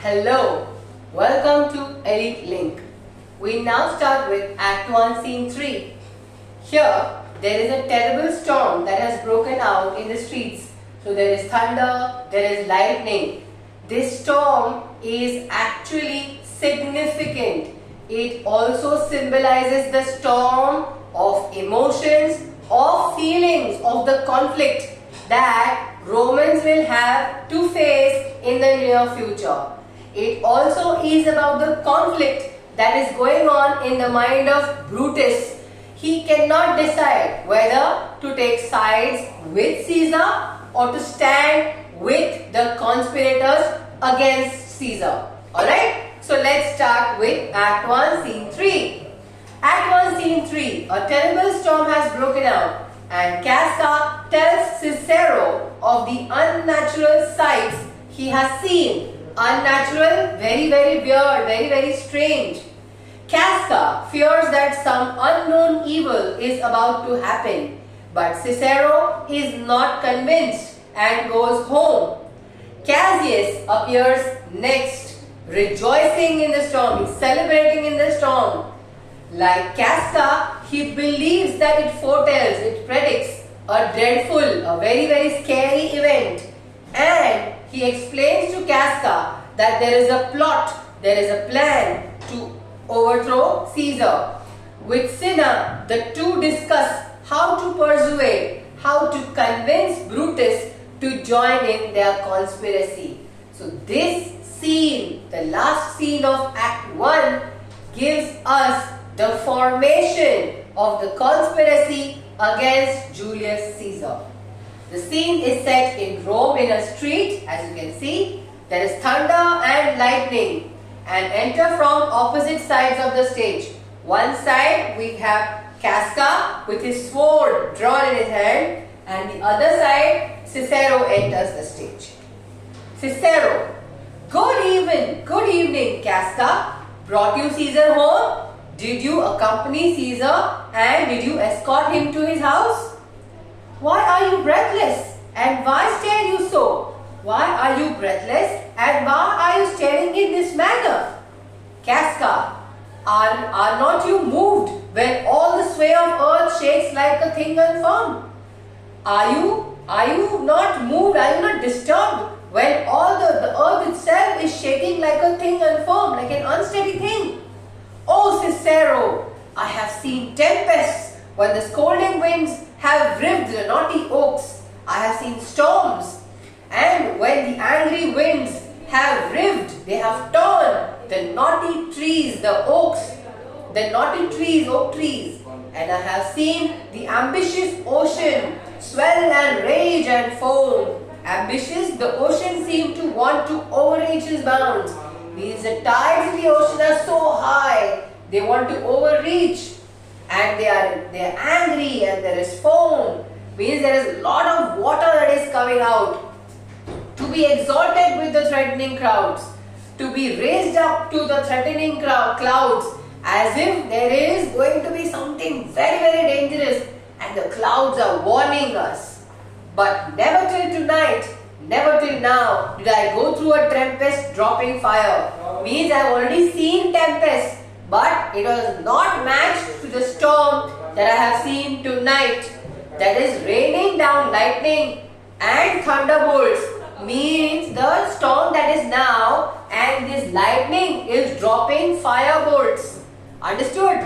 Hello, welcome to Elite Link. We now start with Act 1, Scene 3. Here, there is a terrible storm that has broken out in the streets. So there is thunder, there is lightning. This storm is actually significant. It also symbolizes the storm of emotions, of feelings, of the conflict that Romans will have to face in the near future. It also is about the conflict that is going on in the mind of Brutus. He cannot decide whether to take sides with Caesar or to stand with the conspirators against Caesar. Alright, so let's start with Act 1, Scene 3. Act 1, Scene 3. A terrible storm has broken out, and Cassius tells Cicero of the unnatural sights he has seen. Unnatural, very weird, very strange. Cassius fears that some unknown evil is about to happen, but Cicero is not convinced and goes home. Cassius appears next, rejoicing in the storm. He's celebrating in the storm. Like Cassius, he believes that it foretells, it predicts a dreadful, a very scary event. And he explains to Cassius that there is a plot, there is a plan to overthrow Caesar. With Cinna, the two discuss how to persuade, how to convince Brutus to join in their conspiracy. So this scene, the last scene of Act 1, gives us the formation of the conspiracy against Julius Caesar. The scene is set in Rome in a street, as you can see. There is thunder and lightning, and enter from opposite sides of the stage. One side we have Cassius with his sword drawn in his hand, and the other side Cicero enters the stage. Cicero: Good evening, Cassius. Brought you Caesar home? Did you accompany Caesar and did you escort him to his house? Why are you breathless, and why stare you so? Why are you breathless, and why are you staring in this manner? Cassius: Are not you moved when all the sway of earth shakes like a thing unformed? Are you not moved, are you not disturbed when all the earth itself is shaking like a thing unformed, like an unsteady thing? Oh Cicero, I have seen tempests when the scolding winds have rived the knotty oaks. I have seen storms, and when the angry winds have rived, they have torn the knotty trees, the oaks, the knotty trees, oak trees. And I have seen the ambitious ocean swell and rage and foam. Ambitious, the ocean seemed to want to overreach its bounds. Means the tides in the ocean are so high, they want to overreach. And they are angry, and there is foam. Means there is a lot of water that is coming out. To be exalted with the threatening crowds. To be raised up to the threatening clouds. As if there is going to be something very dangerous. And the clouds are warning us. But never till tonight, never till now did I go through a tempest dropping fire. Means I have already seen tempest, but it was not matched to the storm that I have seen tonight. That is raining down lightning and thunderbolts. Means the storm that is now, and this lightning is dropping firebolts. Understood?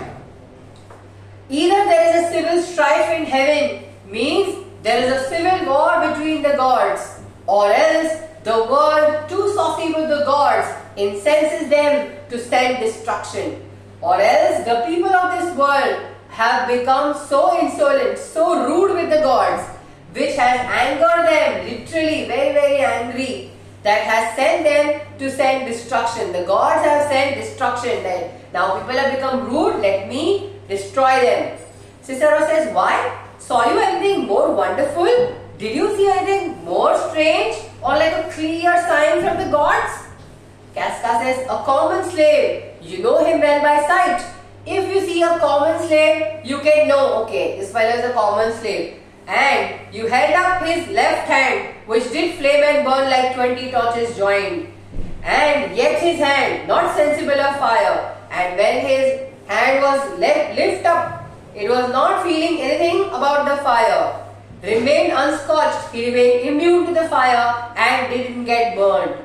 Either there is a civil strife in heaven, means there is a civil war between the gods, or else the world, too saucy with the gods, incenses them to send destruction. Or else the people of this world have become so insolent, so rude with the gods, which has angered them, literally very angry, that has sent them to send destruction. The gods have sent destruction. Now people have become rude, let me destroy them. Cicero says, why? Saw you anything more wonderful? Did you see anything more strange, or like a clear sign from the gods? Cassius says, a common slave. You know him well by sight. If you see a common slave, you can know, okay, this fellow is a common slave. And you held up his left hand, which did flame and burn like 20 torches joined. and yet his hand not sensible of fire, and when his hand was lift up, it was not feeling anything about the fire, remained unscorched, he remained immune to the fire and didn't get burned.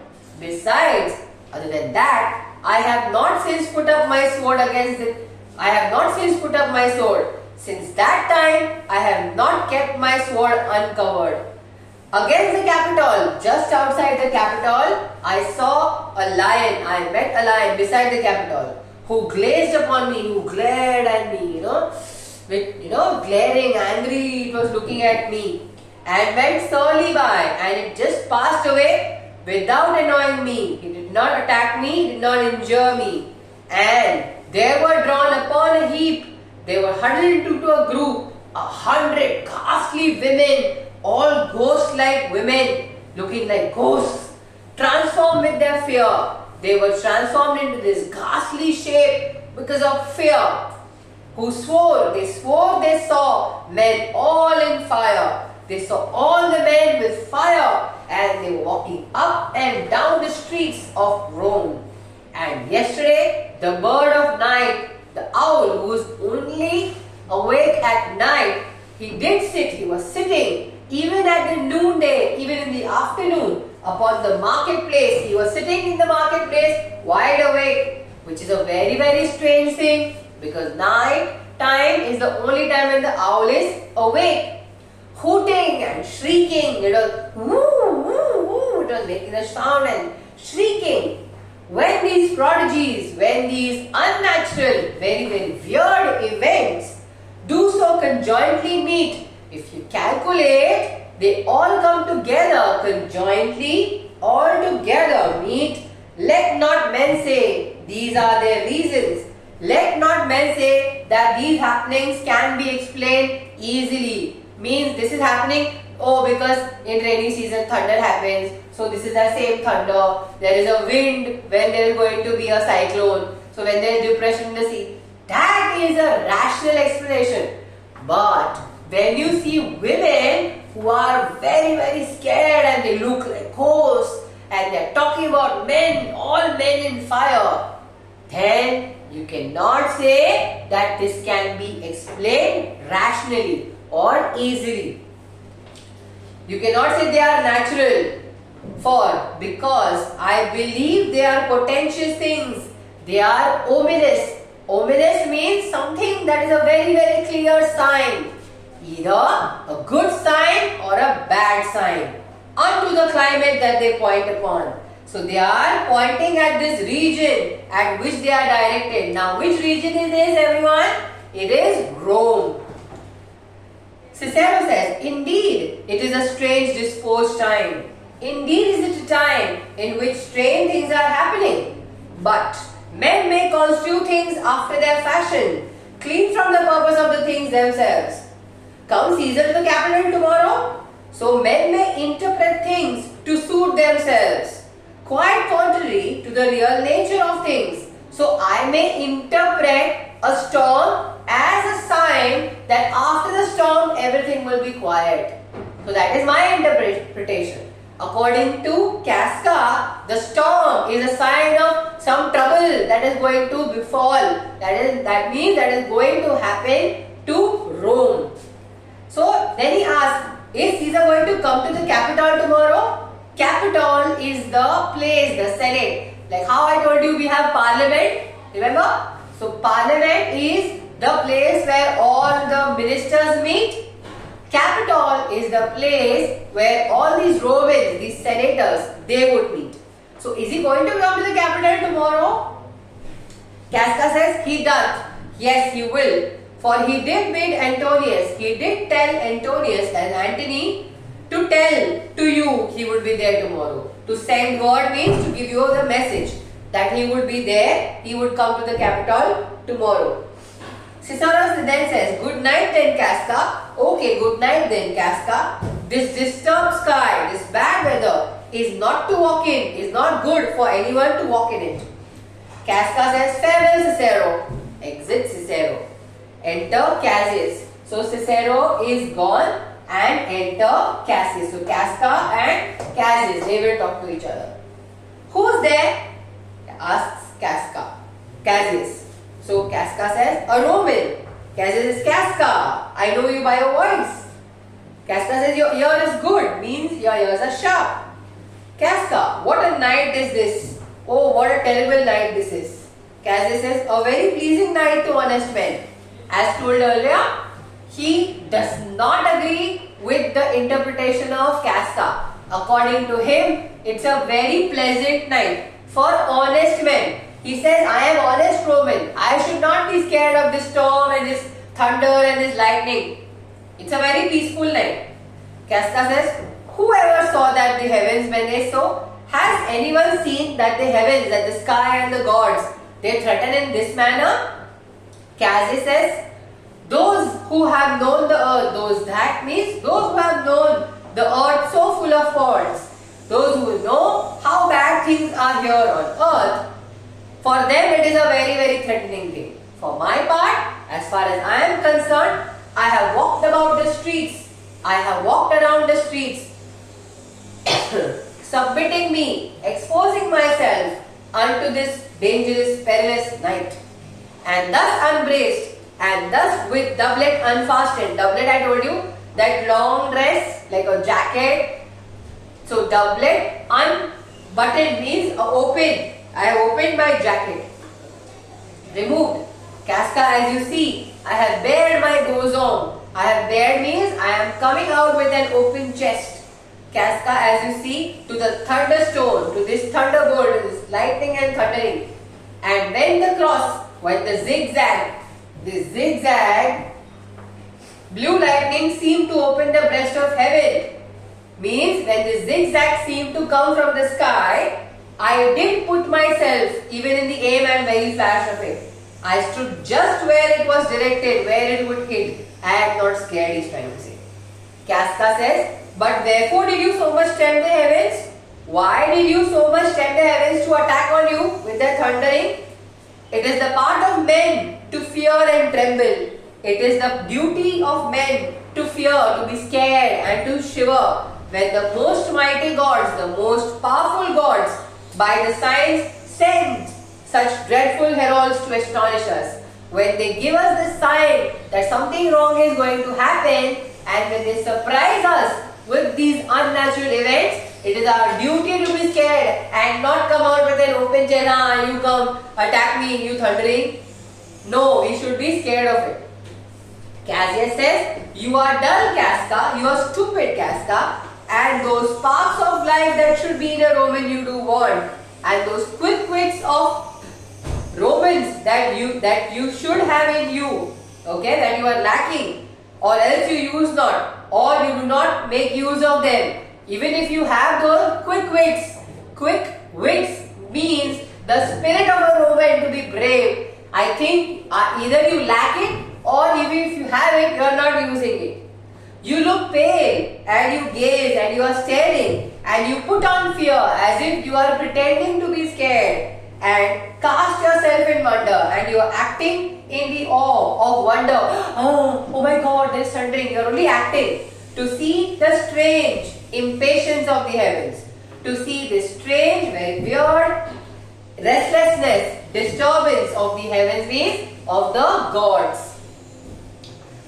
Besides, other than that, I have not since put up my sword against it. I have not since put up my sword. Since that time, I have not kept my sword uncovered. Against the Capitol, just outside the Capitol, I saw a lion. I met a lion beside the Capitol who glazed upon me, who glared at me, with glaring, angry. It was looking at me and went slowly by, and it just passed away without annoying me. He did not attack me, did not injure me. And they were drawn upon a heap. They were huddled into a group, 100 ghastly women, all ghost-like women, looking like ghosts, transformed with their fear. They were transformed into this ghastly shape because of fear. Who swore they saw men all in fire. They saw all the men with fire, and they were walking up and down the streets of Rome. And yesterday, the bird of night, the owl who was only awake at night, he was sitting even at the noonday, even in the afternoon, upon the marketplace. He was sitting in the marketplace wide awake, which is a very, very strange thing, because night time is the only time when the owl is awake. Hooting and shrieking, it was woo, woo, woo, it was making a sound and shrieking. When these prodigies, when these unnatural, very, very weird events do so conjointly meet, if you calculate, they all come together conjointly, all together meet. Let not men say these are their reasons. Let not men say that these happenings can be explained easily. Means this is happening, because in rainy season thunder happens, so this is the same thunder. There is a wind when there is going to be a cyclone. So when there is depression in the sea, that is a rational explanation. But when you see women who are very, very scared and they look like ghosts and they are talking about men, all men in fire, then you cannot say that this can be explained rationally or easily. You cannot say they are natural, because I believe they are portentous things. They are ominous. Ominous means something that is a very, very clear sign. Either a good sign or a bad sign unto the climate that they point upon. So they are pointing at this region at which they are directed. Now which region is this, everyone? It is Rome. Cicero says, indeed, it is a strange disposed time. Indeed is it a time in which strange things are happening. But men may construe things after their fashion, clean from the purpose of the things themselves. Come Caesar to the capital tomorrow? So men may interpret things to suit themselves, quite contrary to the real nature of things. So I may interpret a storm as a sign that after the storm everything will be quiet. So that is my interpretation. According to Casca, the storm is a sign of some trouble that is going to befall. That means that is going to happen to Rome. So then he asks, is Caesar going to come to the capital tomorrow? Capital is the place, the Senate. Like how I told you we have parliament, remember? So parliament is the place where all the ministers meet. Capitol is the place where all these Romans, these senators, they would meet. So is he going to come to the capital tomorrow? Casca says he does. Yes, he will. For he did bid Antonius, he did tell Antonius and Antony to tell to you he would be there tomorrow. To send word means to give you the message that he would be there, he would come to the capital tomorrow. Cicero then says, good night then Casca. Okay, good night then Casca. This disturbed sky, this bad weather is not to walk in, is not good for anyone to walk in it. Casca says, farewell Cicero. Exit Cicero. Enter Cassius. So Cicero is gone and enter Cassius. So Casca and Cassius, they will talk to each other. Who's there? Asks Cassius. So Casca says, a Roman. Cassius says, Casca, I know you by your voice. Casca says, your ear is good, means your ears are sharp. Casca, what a night is this? Oh, what a terrible night this is. Cassius says, a very pleasing night to honest men. As told earlier, he does not agree with the interpretation of Casca. According to him, it's a very pleasant night for honest men. He says, I am honest Roman. I should not be scared of this storm and this thunder and this lightning. It's a very peaceful night. Casca says, whoever saw that the heavens when they saw? Has anyone seen that the heavens, that the sky and the gods, they threaten in this manner? Cassius says, those who have known the earth, that means those who have known the earth so full of faults, those who know how bad things are here on earth, for them it is a very, very threatening thing. For my part, as far as I am concerned, I have walked about the streets. I have walked around the streets, submitting me, exposing myself unto this dangerous, perilous night. And thus unbraced, and thus with doublet unfastened. Doublet, I told you, that long dress, like a jacket. So doublet unbuttoned means open. I have opened my jacket. Removed. Casca, as you see, I have bared my bosom. I have bared means I am coming out with an open chest. Casca, as you see, to the thunderstone, to this thunderbolt, to this lightning and thundering. And when the cross, when the zigzag, blue lightning seemed to open the breast of heaven. Means when the zigzag seemed to come from the sky, I did put myself even in the aim and very flash of it. I stood just where it was directed, where it would hit. I am not scared, he's trying to say. Casca says, but therefore did you so much tempt the heavens? Why did you so much tempt the heavens to attack on you with their thundering? It is the part of men to fear and tremble. It is the duty of men to fear, to be scared and to shiver when the most mighty gods, the most powerful gods, by the signs send such dreadful heralds to astonish us. When they give us the sign that something wrong is going to happen, and when they surprise us with these unnatural events, it is our duty to be scared and not come out with an open chest, you come, attack me, you thundering. No, we should be scared of it. Cassius says, you are dull, Casca, you are stupid, Casca, and those sparks of life that should be in a Roman you do want, and those quick wits of Romans that you should have in you, okay, that you are lacking, or else you use not, or you do not make use of them. Even if you have those quick wits means the spirit of a Roman to be brave. I think either you lack it, or even if you have it, you are not using it. You look pale and you gaze and you are staring and you put on fear as if you are pretending to be scared and cast yourself in wonder and you are acting in the awe of wonder. Oh my God, there is thundering. You are only acting to see the strange impatience of the heavens, to see this strange, very weird restlessness, disturbance of the heavens means of the gods.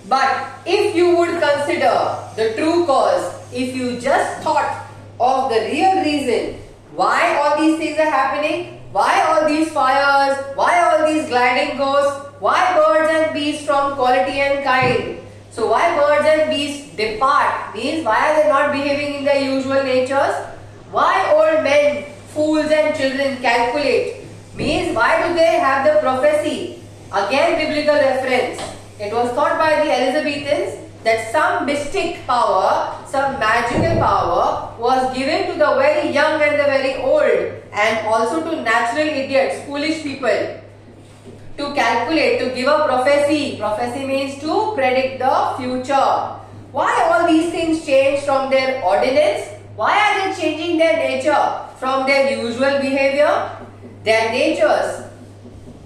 But if you would consider the true cause, if you just thought of the real reason why all these things are happening, why all these fires, why all these gliding ghosts, why birds and beasts from quality and kind. So why birds and beasts depart means why are they not behaving in their usual natures? Why old men, fools and children calculate means why do they have the prophecy? Again biblical reference. It was thought by the Elizabethans that some mystic power, some magical power was given to the very young and the very old and also to natural idiots, foolish people to calculate, to give a prophecy. Prophecy means to predict the future. Why all these things change from their ordinance? Why are they changing their nature from their usual behavior? Their natures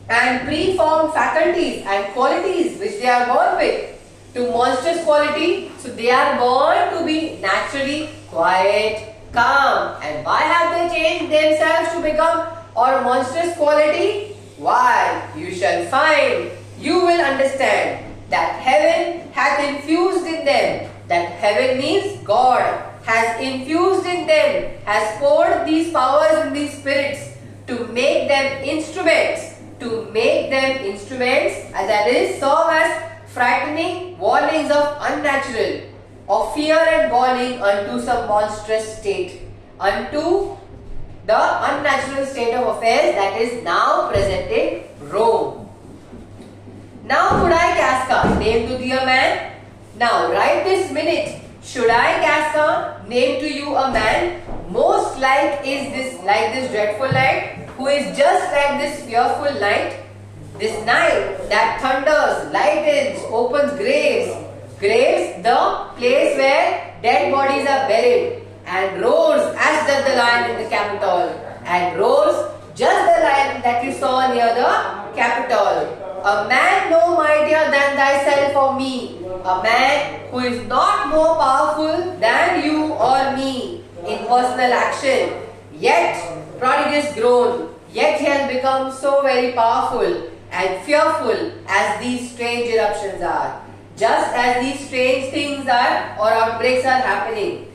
and preformed faculties and qualities which they are born with to monstrous quality. So they are born to be naturally quiet, calm. And why have they changed themselves to become or monstrous quality? Why? You shall find, you will understand that heaven hath infused in them. That heaven means God has infused in them, has poured these powers in these spirits to make them instruments, and that is serve as frightening warnings of unnatural, of fear and warning unto some monstrous state, unto the unnatural state of affairs that is now present in Rome. Now could I, Casca, name to thee a man? Now right this minute, should I, Casca, name to you a man most like this dreadful night, who is just like this fearful night? This night that thunders, lightens, opens graves, the place where dead bodies are buried, and roars as does the lion in the Capitol, and roars just the lion that you saw near the Capitol. A man no mightier than thyself or me, a man who is not more powerful than you or me in personal action, yet prodigious grown, yet he has become so very powerful and fearful as these strange eruptions are, just as these strange things are or outbreaks are happening.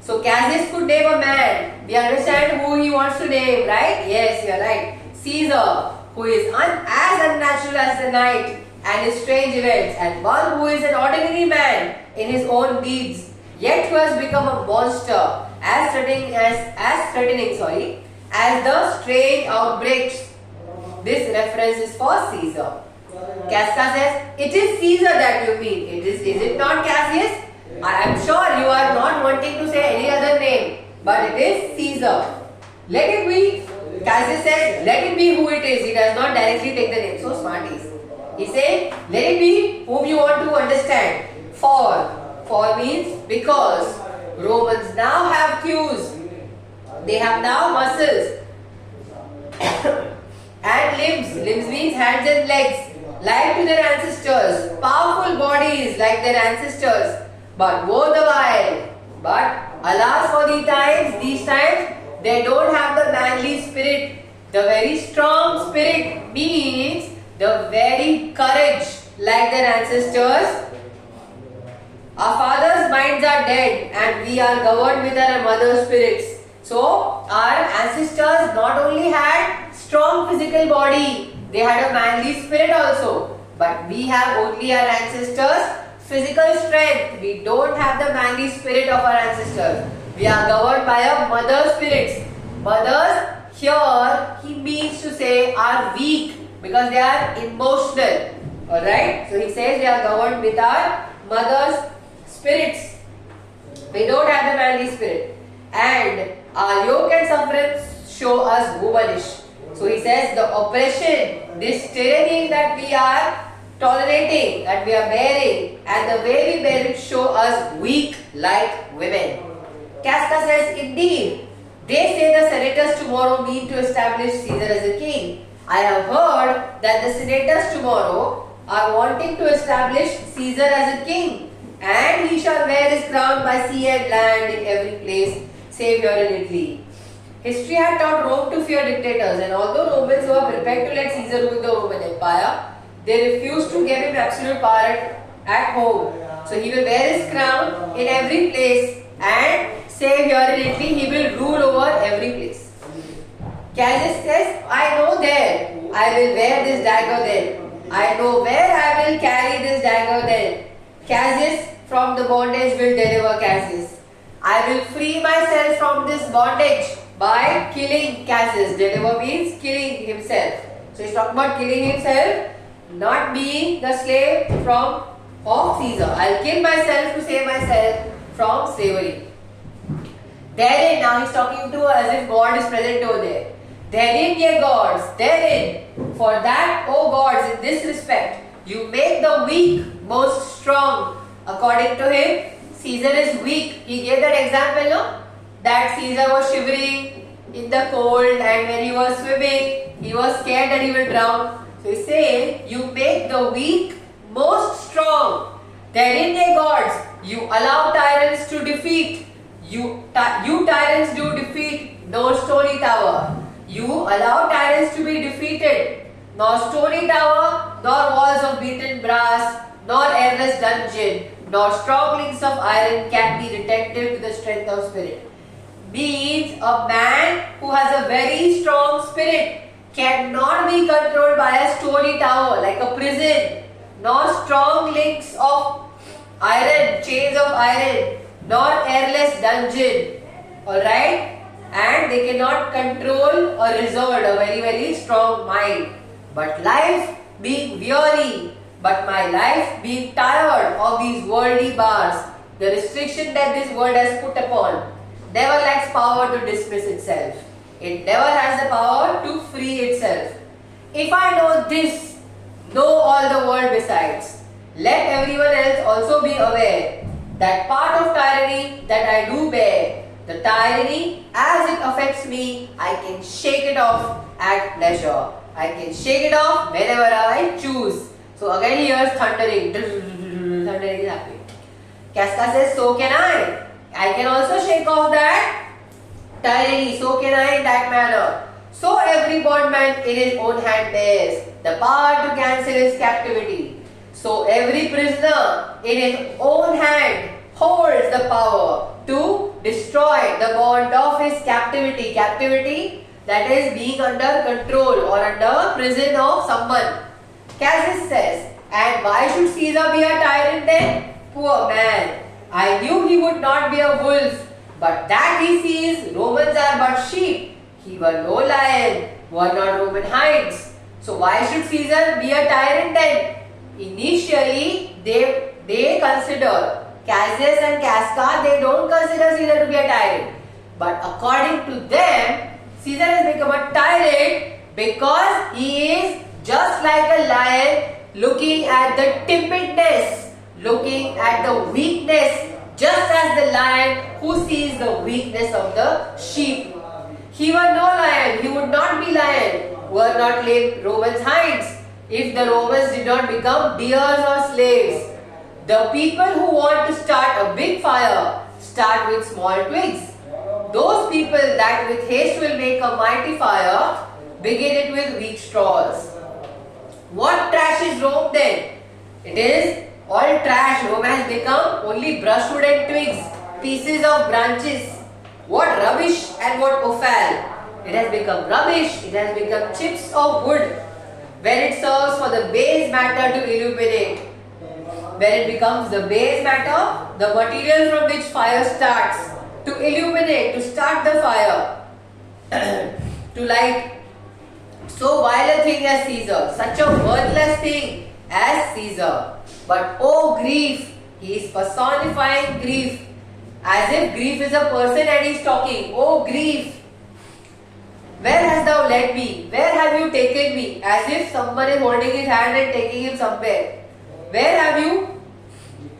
So Cassius could name a man. We understand who he wants to name, right? Yes, you are right. Caesar, who is as unnatural as the night and his strange events, and one who is an ordinary man in his own deeds, yet who has become a monster as threatening as the strange outbreaks. This reference is for Caesar. Casca says, it is Caesar that you mean. Is it not Cassius? I am sure you are not wanting to say any other name, but it is Caesar. Let it be. Cassius says, let it be who it is. He does not directly take the name. So smart he is. He says, let it be whom you want to understand. For means because. Romans now have thews. They have now muscles and limbs. Limbs means hands and legs, like to their ancestors. Powerful bodies like their ancestors. But woe the while. But alas for these times, they don't have the manly spirit. The very strong spirit means the very courage like their ancestors. Our fathers' minds are dead and we are governed with our mother's spirits. So our ancestors not only had strong physical body, they had a manly spirit also. But we have only our ancestors' physical strength. We don't have the manly spirit of our ancestors. We are governed by our mother's spirits. Mothers here he means to say are weak because they are emotional. Alright? So he says we are governed with our mother's spirits. We don't have the manly spirit. And our yoke and sufferance show us womanish. So he says the oppression, this tyranny that we are tolerating, that we are bearing, and the way we bear it show us weak like women. Casca says, indeed, they say the senators tomorrow mean to establish Caesar as a king. I have heard that the senators tomorrow are wanting to establish Caesar as a king, and he shall wear his crown by sea and land in every place, save here in Italy. History had taught Rome to fear dictators, and although Romans were prepared to let Caesar rule the Roman Empire, they refused to give him absolute power at home. So he will wear his crown in every place, and save here in Italy, he will rule over every place. Cassius says, I know there, I will wear this dagger then. I know where I will carry this dagger then. Cassius from the bondage will deliver Cassius. I will free myself from this bondage by killing Cassius. Deliver means killing himself. So he's talking about killing himself, not being the slave of Caesar. I'll kill myself to save myself from slavery. Therein, now he's talking to as if God is present over there. Therein, ye gods, therein, for that, O gods, in this respect, you make the weak most strong. According to him, Caesar is weak. He gave that example, no? That Caesar was shivering in the cold, and when he was swimming, he was scared that he will drown. So he's saying, you make the weak most strong. Therein, ye gods, you allow tyrants to defeat. You tyrants do defeat, no stony tower. You allow tyrants to be defeated, nor stony tower, nor walls of beaten brass, nor airless dungeon, nor strong links of iron can be detected to the strength of spirit. Means a man who has a very strong spirit cannot be controlled by a stony tower like a prison, nor strong links of iron, chains of iron, nor airless dungeon. Alright? And they cannot control or resort a very strong mind. But life being weary, but my life being tired of these worldly bars, the restriction that this world has put upon, never lacks power to dismiss itself. It never has the power to free itself. If I know this, know all the world besides. Let everyone else also be aware that part of tyranny that I do bear, the tyranny as it affects me, I can shake it off at pleasure. I can shake it off whenever I choose. So again here's thundering. Thundering is happening. Casca says, so can I. I can also shake off that tyranny. So can I in that manner. So every bondman in his own hand bears the power to cancel his captivity. So every prisoner in his own hand holds the power to destroy the bond of his captivity. Captivity, that is being under control or under prison of someone. Cassius says, and why should Caesar be a tyrant then? Poor man. I knew he would not be a wolf, but that he sees Romans are but sheep. He were no lion, were not Roman hinds. So why should Caesar be a tyrant then? Initially, they consider Cassius and Casca, they don't consider Caesar to be a tyrant. But according to them, Caesar has become a tyrant because he is just like a lion looking at the timidness, looking at the weakness, just as the lion who sees the weakness of the sheep. He were no lion, he would not be lion, were not Romans hinds, if the Romans did not become deers or slaves. The people who want to start a big fire start with small twigs. Those people that with haste will make a mighty fire begin it with weak straws. What trash is Rome then? It is all trash. Rome has become only brushwood and twigs, pieces of branches. What rubbish and what offal. It has become rubbish, it has become chips of wood, where it serves for the base matter to illuminate. Where it becomes the base matter, the material from which fire starts, to illuminate, to start the fire, to light. So vile a thing as Caesar, such a worthless thing as Caesar. But oh grief, he is personifying grief, as if grief is a person and he is talking. Oh grief, where hast thou led me? Where have you taken me? As if someone is holding his hand and taking him somewhere. Where have you?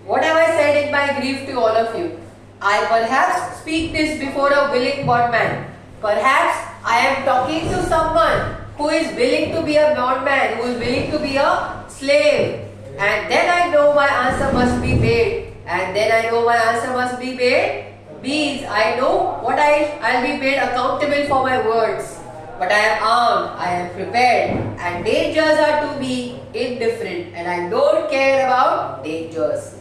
What have I said in my grief to all of you? I perhaps speak this before a willing bondman. Perhaps I am talking to someone who is willing to be a bondman, who is willing to be a slave. And then I know my answer must be made. And then I know my answer must be made means I know what I'll be made accountable for my words. But I am armed, I am prepared, and dangers are to me indifferent, and I don't care about dangers.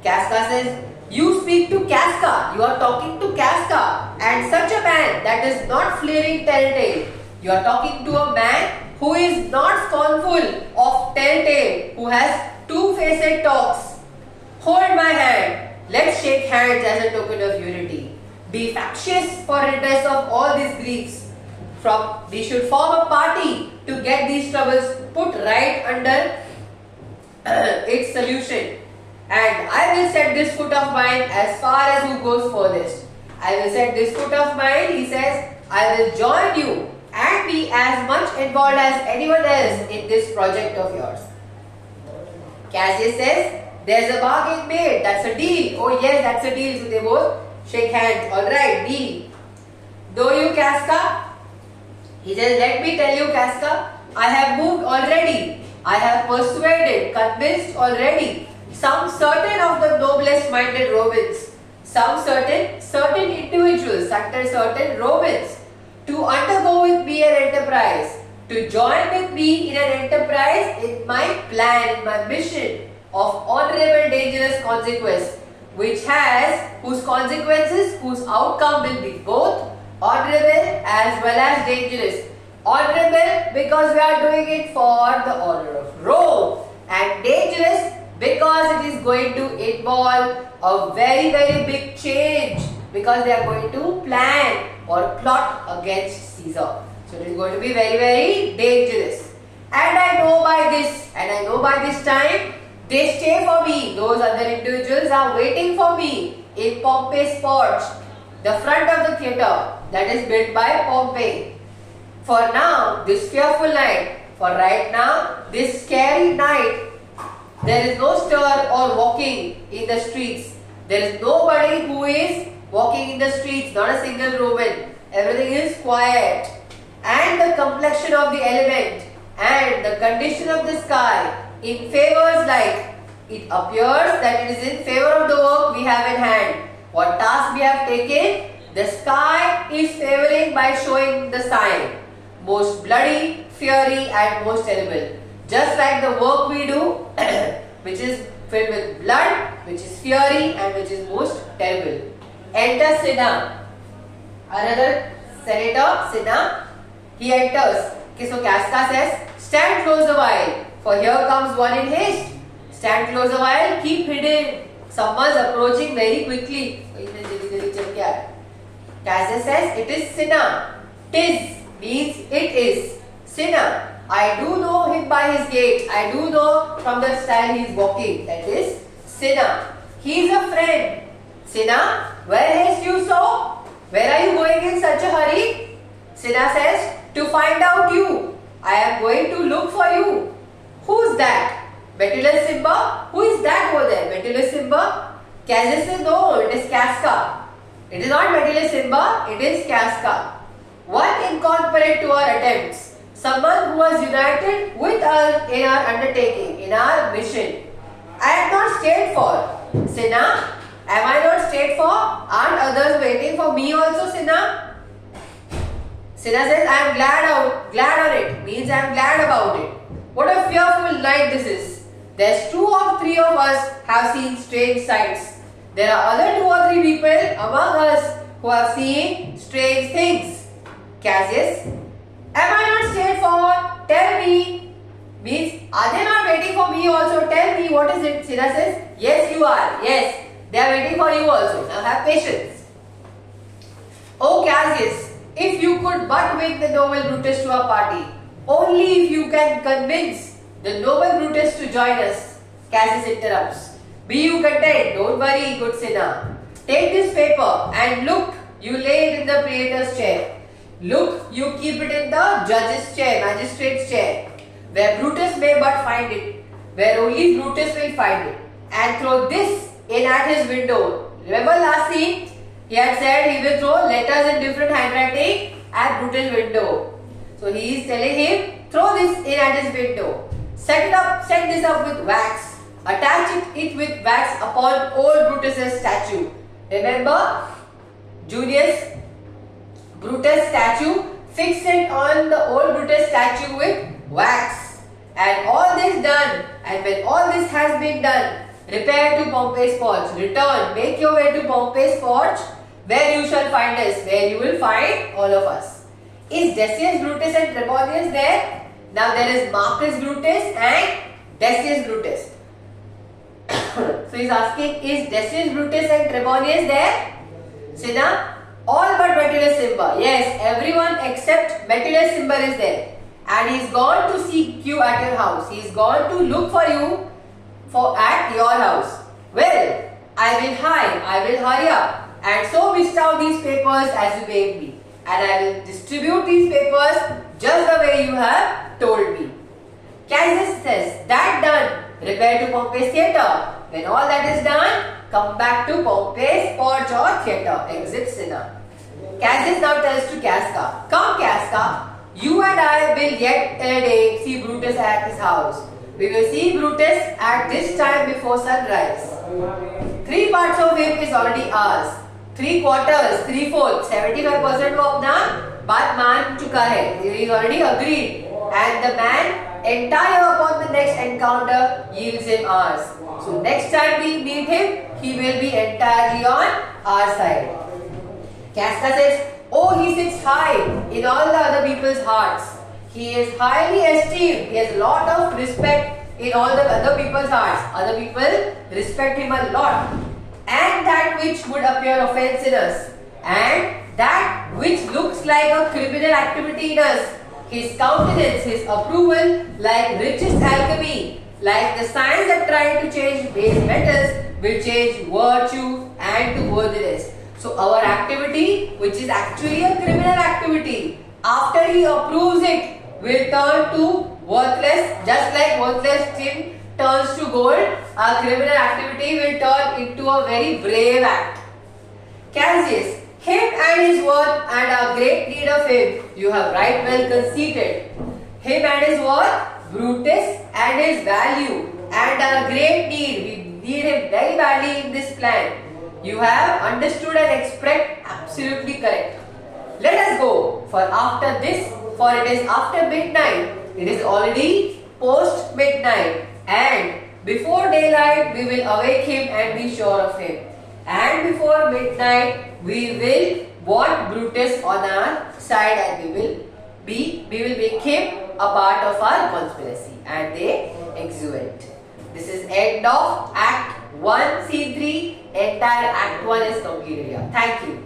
Casca says, you speak to Casca, you are talking to Casca, and such a man that is not flaring telltale. You are talking to a man who is not scornful of telltale, who has two-faced talks. Hold my hand, let's shake hands as a token of unity. Be factious for redress of all these griefs. We should form a party to get these troubles put right under its solution. And I will set this foot of mine as far as who goes furthest. I will set this foot of mine, he says, I will join you and be as much involved as anyone else in this project of yours. Cassius says, there's a bargain made, that's a deal. Oh yes, that's a deal. So they both shake hands. Alright, deal. Though you, Casca? He says, let me tell you, Casca, I have moved already. I have persuaded, convinced already some certain of the noblest minded Romans, certain individuals, certain Romans, to undergo with me an enterprise, to join with me in an enterprise in my plan, in my mission of honorable dangerous consequence, whose consequences, whose outcome will be both honorable as well as dangerous. Honorable because we are doing it for the honor of Rome, and dangerous because it is going to involve a very, very big change, because they are going to plan or plot against Caesar. So it is going to be very, very dangerous. And I know by this time, they stay for me. Those other individuals are waiting for me in Pompey's porch, the front of the theatre that is built by Pompey. For now, this fearful night, for right now, this scary night, there is no stir or walking in the streets. There is nobody who is walking in the streets, not a single Roman. Everything is quiet. And the complexion of the element and the condition of the sky in favors like, it appears that it is in favor of the work we have in hand. What task we have taken, the sky is favoring by showing the sign. Most bloody, fiery and most terrible. Just like the work we do, which is filled with blood, which is fiery and which is most terrible. Enter Cinna. Another senator, Cinna, he enters. Okay, so Casca says, stand close a while, for here comes one in haste. Stand close a while, keep hidden. Someone is approaching very quickly. Cassius says, it is Cinna. Tis means it is. Cinna. I do know him by his gait. I do know from the style he is walking. That is Cinna. He is a friend. Cinna, where haste you so? Where are you going in such a hurry? Cinna says, to find out you. I am going to look for you. Who's that? Metellus Simba? Who is that over there? Metellus Simba? Cassius says, no, it is Casca. It is not Metellus Simba, it is Casca. One incorporate to our attempts. Someone who was united with us in our undertaking, in our mission. I am not stayed for. Cinna, am I not stayed for? Aren't others waiting for me also, Cinna? Cinna says, I am glad on it. Means I am glad about it. What a fearful night this is. There's 2 or 3 of us have seen strange sights. There are other 2 or 3 people among us who have seen strange things. Cassius, am I not stayed for? Tell me. Means, are they not waiting for me also? Tell me, what is it? Cinna says, yes you are. Yes, they are waiting for you also. Now have patience. Oh Cassius, if you could but win the noble Brutus to our party, only if you can convince the noble Brutus to join us. Cassius interrupts. Be you content, don't worry, good Cinna. Take this paper and look, you lay it in the praetor's chair. Look, you keep it in the judge's chair, magistrate's chair, where Brutus may but find it, where only Brutus will find it, and throw this in at his window. Remember last scene? He had said he will throw letters in different handwriting at Brutus' window. So he is telling him, throw this in at his window. Set this up with wax. Attach it with wax upon old Brutus' statue. Remember, Julius, Brutus' statue, fix it on the old Brutus statue with wax. And all this done, and when all this has been done, repair to Pompey's porch. Return, make your way to Pompey's porch, where you shall find us, where you will find all of us. Is Decius Brutus and Trebonius there? Now there is Marcus Brutus and Decius Brutus. So he is asking, is Decius Brutus and Trebonius there? Cinna, all but Metellus Simba. Yes, everyone except Metellus Simba is there. And he is gone to seek you at your house. He is gone to look for you at your house. Well, I will hurry up, and so bestow these papers as you bade me. And I will distribute these papers just the way you have told me. Cassius says, that done, repair to Pompey's theatre. When all that is done, come back to Pompey's porch or theatre. Exit Cinna. Cassius now tells to Casca, come Casca, you and I will yet a day see Brutus at his house. We will see Brutus at this time before sunrise. 3 parts of him is already ours. 3 quarters, 3/4, 75% वो अपना बात मान चुका है. He is already agreed. And the man entire upon the next encounter yields him ours. So next time we meet him, he will be entirely on our side. Cassius says, oh, he sits high in all the other people's hearts. He is highly esteemed. He has a lot of respect in all the other people's hearts. Other people respect him a lot. And that which would appear offense in us, and that which looks like a criminal activity in us, his countenance, his approval, like richest alchemy, like the science that trying to change base metals, will change virtue and to worthiness. So our activity, which is actually a criminal activity, after he approves it, will turn to worthless, just like worthless tin turns to gold. Our criminal activity will turn into a very brave act. Cassius, him and his worth and our great need of him, you have right well conceited. Him and his worth, Brutus and his value, and our great need, we need him very badly in this plan. You have understood and expressed absolutely correct. Let us go, for after this, for it is after midnight, it is already post midnight, and before daylight we will awake him and be sure of him. And before midnight we will want Brutus on our side, and we will make him a part of our conspiracy, and they exude. This is end of Act 1, Scene 3. Entire Act 1 is completed here. Thank you.